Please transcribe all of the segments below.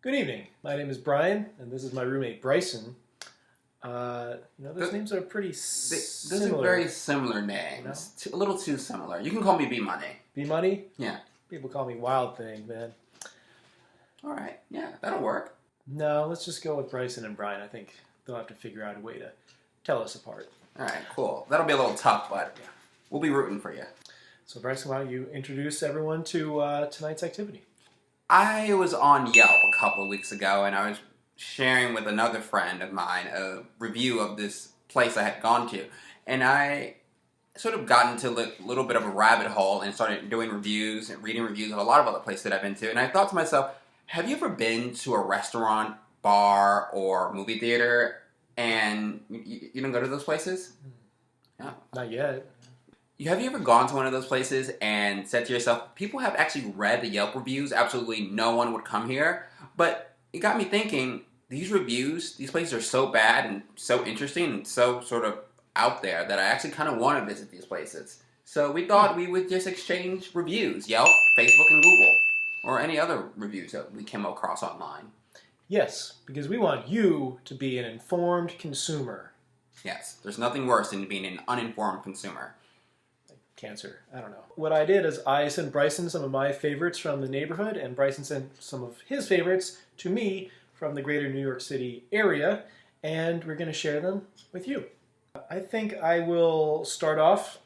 Good evening. My name is Brian, and this is my roommate Bryson. Those names are pretty similar. Those are very similar names. A little too similar. You can call me B Money. B Money? Yeah. People call me Wild Thing, man. All right. Yeah, that'll work. No, let's just go with Bryson and Brian. I think they'll have to figure out a way to tell us apart. All right, cool. That'll be a little tough, but we'll be rooting for you. So, Bryson, why don't you introduce everyone to tonight's activity? I was on Yelp a couple of weeks ago, and I was sharing with another friend of mine a review of this place I had gone to. And I sort of got into a little bit of a rabbit hole and started doing reviews and reading reviews of a lot of other places that I've been to. And I thought to myself, have you ever been to a restaurant, bar, or movie theater and you don't go to those places? No. Not yet. Have you ever gone to one of those places and said to yourself, people have actually read the Yelp reviews, absolutely no one would come here, but it got me thinking, these reviews, these places are so bad and so interesting and so sort of out there that I actually kind of want to visit these places. So we thought we would just exchange reviews, Yelp, Facebook, and Google, or any other reviews that we came across online. Yes, because we want you to be an informed consumer. Yes, there's nothing worse than being an uninformed consumer. Cancer. I don't know. What I did is I sent Bryson some of my favorites from the neighborhood, and Bryson sent some of his favorites to me from the greater New York City area, and we're going to share them with you. I think I will start off.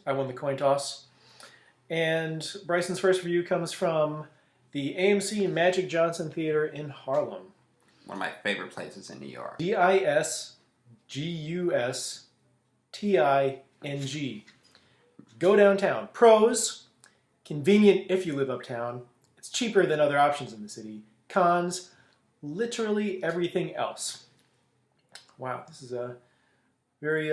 I won the coin toss. And Bryson's first review comes from the AMC Magic Johnson Theater in Harlem. One of my favorite places in New York. DISGUSTING. Go downtown. Pros: convenient if you live uptown. It's cheaper than other options in the city. Cons: literally everything else. Wow, this is a very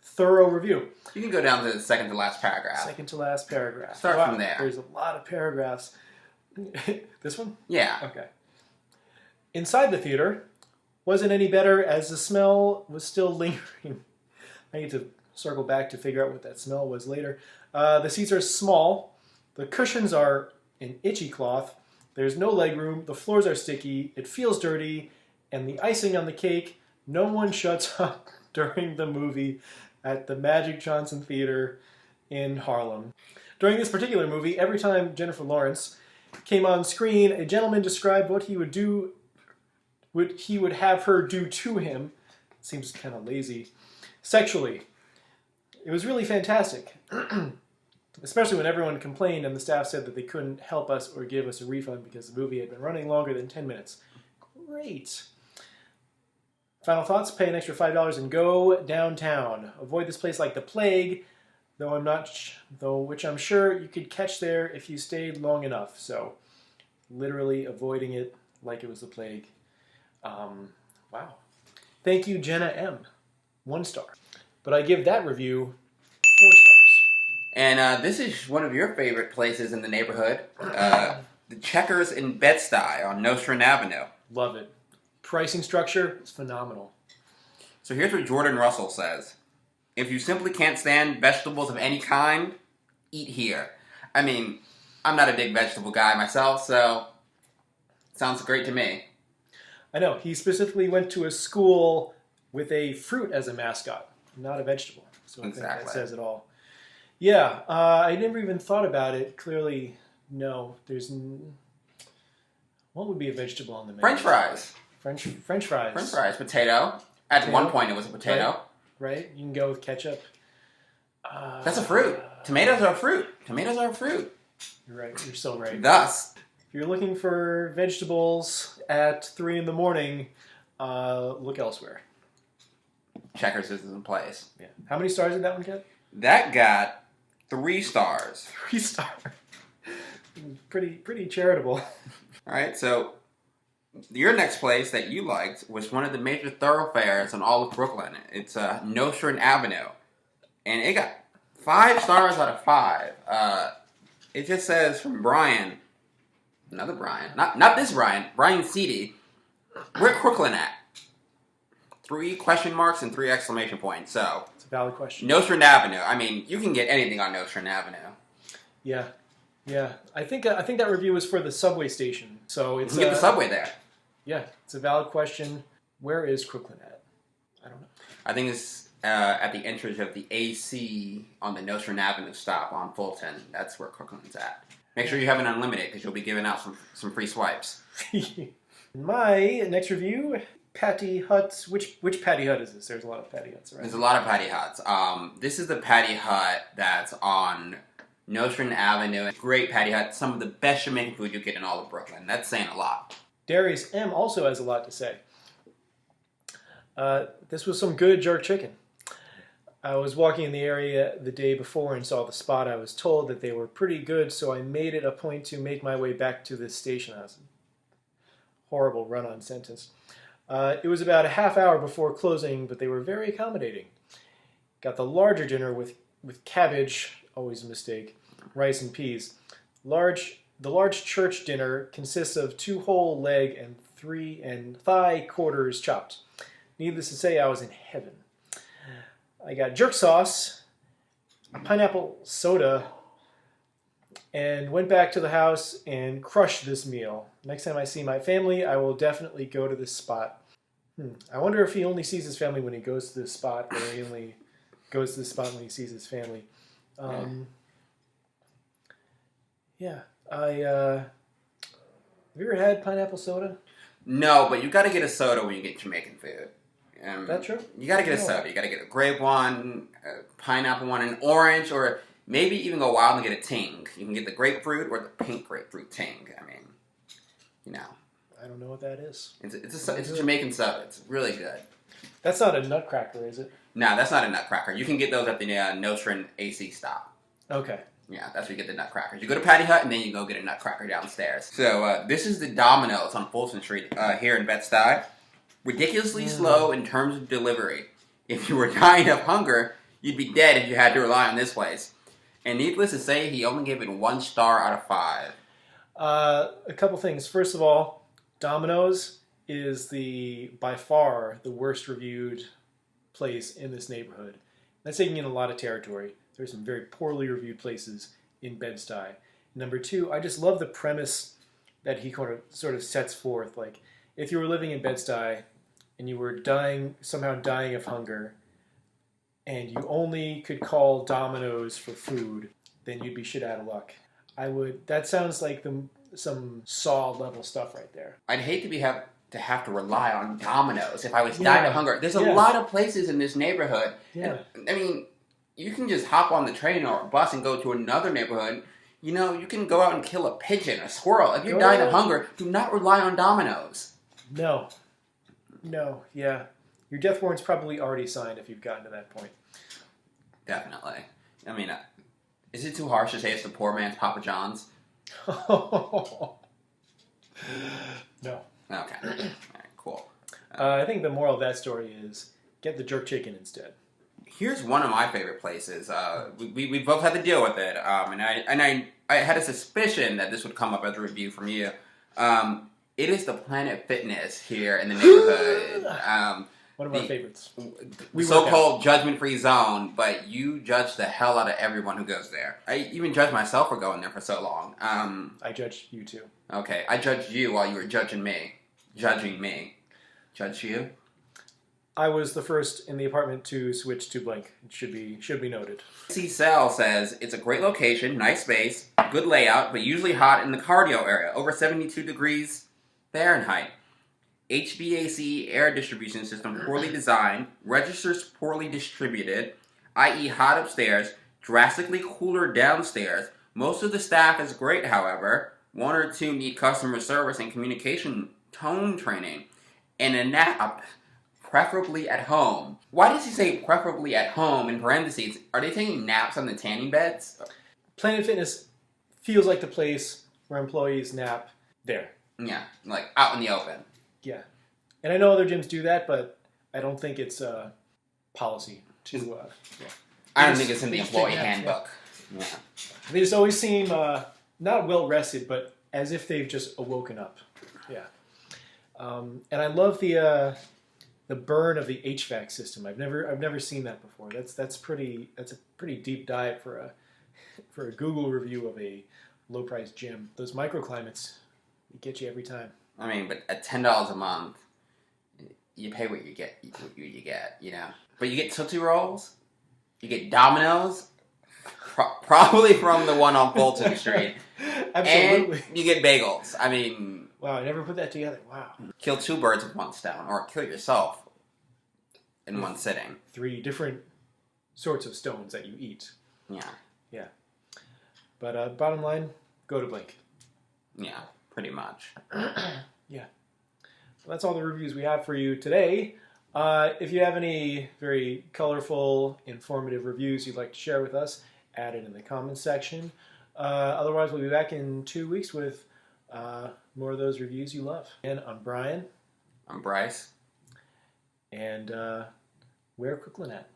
thorough review. You can go down to the second to last paragraph. Second to last paragraph. Start from there. There's a lot of paragraphs. This one? Yeah. Okay. Inside the theater wasn't any better as the smell was still lingering. I need to circle back to figure out what that smell was later. The seats are small. The cushions are in itchy cloth. There's no leg room. The floors are sticky. It feels dirty. And the icing on the cake, no one shuts up during the movie at the Magic Johnson Theater in Harlem. During this particular movie, every time Jennifer Lawrence came on screen, a gentleman described what he would do, what he would have her do to him. Seems kind of lazy. Sexually. It was really fantastic. Especially when everyone complained and the staff said that they couldn't help us or give us a refund because the movie had been running longer than 10 minutes. Great. Final thoughts: pay an extra $5 and go downtown. Avoid this place like the plague, which I'm sure you could catch there if you stayed long enough. So, literally avoiding it like it was the plague. Wow. Thank you, Jenna M. 1 star. But I give that review 4 stars. And this is one of your favorite places in the neighborhood. The Checkers in Bed-Stuy on Nostrand Avenue. Love it. Pricing structure is phenomenal. So here's what Jordan Russell says. If you simply can't stand vegetables of any kind, eat here. I mean, I'm not a big vegetable guy myself, so sounds great to me. I know. He specifically went to a school with a fruit as a mascot, not a vegetable. So I think that says it all. Yeah, I never even thought about it. Clearly, no. What would be a vegetable on the menu? French fries. French fries. French fries. Potato. At one point, it was a potato. Right? You can go with ketchup. That's a fruit. Tomatoes are a fruit. Tomatoes are a fruit. You're right. You're so right. Thus, if you're looking for vegetables at 3 in the morning, look elsewhere. Checkers is in place. Yeah. How many stars did that one get? That got 3 stars. 3 stars. Pretty charitable. All right, so your next place that you liked was one of the major thoroughfares in all of Brooklyn. It's Nostrand Avenue. And it got 5 stars out of 5. It just says from Brian, another Brian, not this Brian, Brian Seedy, where Brooklyn at? 3 question marks and 3 exclamation points. So it's a valid question. Nostrand Avenue. I mean, you can get anything on Nostrand Avenue. Yeah. Yeah, I think that review was for the subway station. So You it's can get the subway there. Yeah, it's a valid question. Where is Crooklyn at? I don't know. I think it's at the entrance of the AC on the Nostrand Avenue stop on Fulton. That's where Crooklyn's at. Make sure you have an unlimited because you'll be giving out some free swipes. My next review, Patty Hut. Which Patty Hut is this? There's a lot of Patty Huts, right? There's a lot of Patty Huts. This is the Patty Hut that's on Nostrand Avenue. Great Patty Hut. Some of the best Jamaican food you get in all of Brooklyn. That's saying a lot. Darius M. also has a lot to say. This was some good jerk chicken. I was walking in the area the day before and saw the spot. I was told that they were pretty good, so I made it a point to make my way back to this station house. Horrible run-on sentence. It was about a half hour before closing, but they were very accommodating. Got the larger dinner with cabbage, always a mistake, rice and peas. The large church dinner consists of 2 whole leg and thigh quarters chopped. Needless to say, I was in heaven. I got jerk sauce, a pineapple soda, and went back to the house and crushed this meal. Next time I see my family, I will definitely go to this spot. I wonder if he only sees his family when he goes to this spot, or he only goes to this spot when he sees his family. Yeah. Have you ever had pineapple soda? No, but you got to get a soda when you get Jamaican food. That true? You got to get a soda. You got to get a grape one, a pineapple one, an orange, or maybe even go wild and get a ting. You can get the grapefruit or the pink grapefruit ting. I mean, you know. I don't know what that is. It's a Jamaican soda. It's really good. That's not a nutcracker, is it? No, that's not a nutcracker. You can get those at the Nostrand AC stop. Okay. Yeah, that's where you get the nutcrackers. You go to Patty Hut and then you go get a nutcracker downstairs. So this is the Domino's on Fulton Street here in Bed-Stuy. Ridiculously slow in terms of delivery. If you were dying of hunger, you'd be dead if you had to rely on this place. And needless to say, he only gave it 1 star out of 5. A couple things. First of all, Domino's is by far the worst reviewed place in this neighborhood. That's taking in a lot of territory. There's some very poorly reviewed places in Bed-Stuy. Number 2, I just love the premise that he sort of sets forth. Like, if you were living in Bed-Stuy and you were somehow dying of hunger, and you only could call Domino's for food, then you'd be shit out of luck. That sounds like some Saw level stuff right there. I'd hate to have to rely on Domino's if I was dying of hunger. There's a lot of places in this neighborhood. Yeah. And, I mean, you can just hop on the train or bus and go to another neighborhood. You know, you can go out and kill a pigeon, a squirrel. If you're dying of hunger, do not rely on Domino's. No, yeah. Your death warrant's probably already signed if you've gotten to that point. Definitely. I mean, is it too harsh to say it's the poor man's Papa John's? No. Okay. All right, cool. I think the moral of that story is get the jerk chicken instead. Here's one of my favorite places. We both had to deal with it, and I had a suspicion that this would come up as a review from you. It is the Planet Fitness here in the neighborhood. One of our favorites. So-called judgment-free zone, but you judge the hell out of everyone who goes there. I even judge myself for going there for so long. I judged you too. Okay, I judged you while you were judging me. Judging me. Judge you? I was the first in the apartment to switch to blank. It should be noted. C. Cell says, it's a great location, nice space, good layout, but usually hot in the cardio area, over 72 degrees Fahrenheit. HVAC air distribution system poorly designed, registers poorly distributed, i.e. hot upstairs, drastically cooler downstairs. Most of the staff is great, however. 1 or 2 need customer service and communication tone training. And a nap, preferably at home. Why does he say preferably at home in parentheses? Are they taking naps on the tanning beds? Planet Fitness feels like the place where employees nap there. Yeah, like out in the open. Yeah. And I know other gyms do that, but I don't think it's a policy to... yeah. I don't think it's in the employee handbook. Yeah. They just always seem not well-rested, but as if they've just awoken up. Yeah. And I love the burn of the HVAC system. I've never seen that before. That's a pretty deep dive for a Google review of a low-priced gym. Those microclimates, they get you every time. I mean, but at $10 a month, you pay what you get, you know. But you get Tootsie Rolls, you get Domino's, probably from the one on Fulton Street. Absolutely. And you get bagels. I mean... Wow, I never put that together. Wow. Kill 2 birds with 1 stone, or kill yourself in one sitting. 3 different sorts of stones that you eat. Yeah. Yeah. But bottom line, go to Blink. Yeah, pretty much. Yeah. Well, that's all the reviews we have for you today. If you have any very colorful, informative reviews you'd like to share with us, add it in the comments section. Otherwise, we'll be back in 2 weeks with more of those reviews you love. And I'm Brian. I'm Bryce. And wear Crooklyn hat.